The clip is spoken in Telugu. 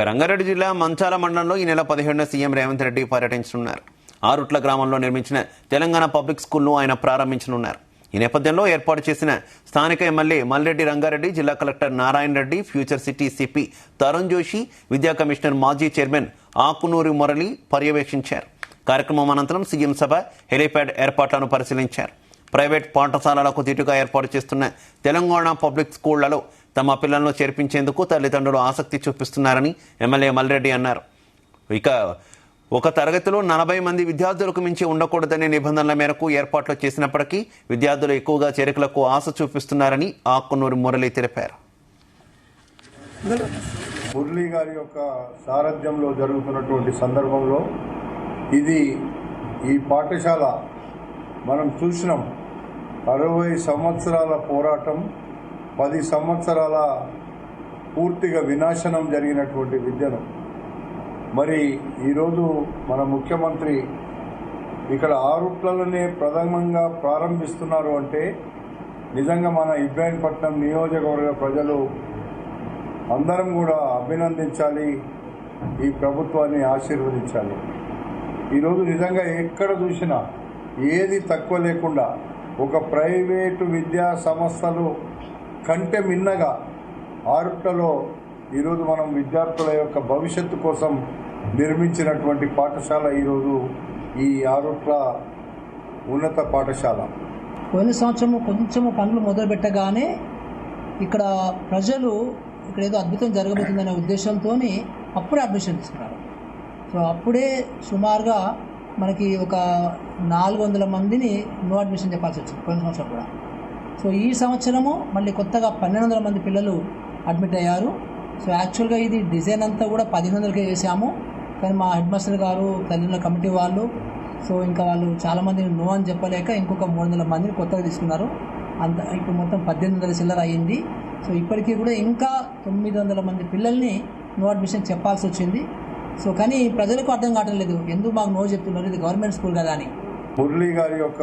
రంగారెడ్డి జిల్లా మంచాల మండలంలో ఈ నెల 17న సీఎం రేవంత్ రెడ్డి పర్యటించనున్నారు. ఆరుట్ల గ్రామంలో నిర్మించిన తెలంగాణ పబ్లిక్ స్కూల్ను ఆయన ప్రారంభించనున్నారు. ఈ నేపథ్యంలో ఏర్పాటు చేసిన స్థానిక ఎమ్మెల్యే మల్రెడ్డి రంగారెడ్డి, జిల్లా collector Narayana Reddy, future city CP Tarun Joshi, విద్యా కమిషనర్ మాజీ చైర్మన్ ఆకునూరి మురళి పర్యవేక్షించారు. కార్యక్రమం అనంతరం సీఎం సభ, హెలీప్యాడ్ ఏర్పాట్లను పరిశీలించారు. ప్రైవేట్ పాఠశాలలకు దీటుగా ఏర్పాటు చేస్తున్న తెలంగాణ పబ్లిక్ స్కూళ్లలో తమ పిల్లలను చేర్పించేందుకు తల్లిదండ్రులు ఆసక్తి చూపిస్తున్నారని ఎమ్మెల్యే మల్రెడ్డి అన్నారు. ఇక ఒక తరగతిలో 40 మంది విద్యార్థులకు మించి ఉండకూడదనే నిబంధనల మేరకు ఏర్పాట్లు చేసినప్పటికీ విద్యార్థులు ఎక్కువగా చేరికలకు ఆశ చూపిస్తున్నారని ఆకునూరి మురళి తెలిపారు. మురళి గారి యొక్క సారథ్యంలో జరుగుతున్నటువంటి సందర్భంలో ఈ పాఠశాల మనం చూసినాం. 60 సంవత్సరాల పోరాటం, 10 సంవత్సరాల పూర్తిగా వినాశనం జరిగినటువంటి విద్యను మరి ఈరోజు మన ముఖ్యమంత్రి ఇక్కడ ఆరుట్లలోనే ప్రథమంగా ప్రారంభిస్తున్నారు అంటే నిజంగా మన ఇబ్రాహీంపట్నం నియోజకవర్గ ప్రజలు అందరం కూడా అభినందించాలి, ఈ ప్రభుత్వాన్ని ఆశీర్వదించాలి. ఈరోజు నిజంగా ఎక్కడ చూసినా ఏది తక్కువ లేకుండా ఒక ప్రైవేటు విద్యా సంస్థలు కంటే మిన్నగా ఆరుట్లలో ఈరోజు మనం విద్యార్థుల యొక్క భవిష్యత్తు కోసం నిర్మించినటువంటి పాఠశాల ఈరోజు ఈ ఆరుట్ల ఉన్నత పాఠశాల. పోయిన సంవత్సరం కొంచెము పనులు మొదలుపెట్టగానే ఇక్కడ ప్రజలు ఇక్కడ ఏదో అద్భుతం జరగబోతుందనే ఉద్దేశంతో అప్పుడే అడ్మిషన్ తీసుకున్నారు. సో అప్పుడే సుమారుగా మనకి ఒక 400 మందిని నో అడ్మిషన్ చెప్పాల్సి వచ్చింది పోయిన సంవత్సరం కూడా. సో ఈ సంవత్సరము మళ్ళీ కొత్తగా 1200 మంది పిల్లలు అడ్మిట్ అయ్యారు. సో యాక్చువల్గా ఇది డిజైన్ అంతా కూడా 1500కే చేశాము, కానీ మా హెడ్ మాస్టర్ గారు, తల్లిదండ్రుల కమిటీ వాళ్ళు, సో ఇంకా వాళ్ళు చాలామందిని నో అని చెప్పలేక ఇంకొక 300 మందిని కొత్తగా తీసుకున్నారు. అంత ఇప్పుడు మొత్తం 1800 చిల్లర అయ్యింది. సో ఇప్పటికీ కూడా ఇంకా 900 మంది పిల్లల్ని నో అడ్మిషన్ చెప్పాల్సి వచ్చింది. సో కానీ ప్రజలకు అర్థం కావట్లేదు, ఎందుకు మాకు నో చెప్తున్నారు, ఇది గవర్నమెంట్ స్కూల్ కదా అని. మురళి గారి యొక్క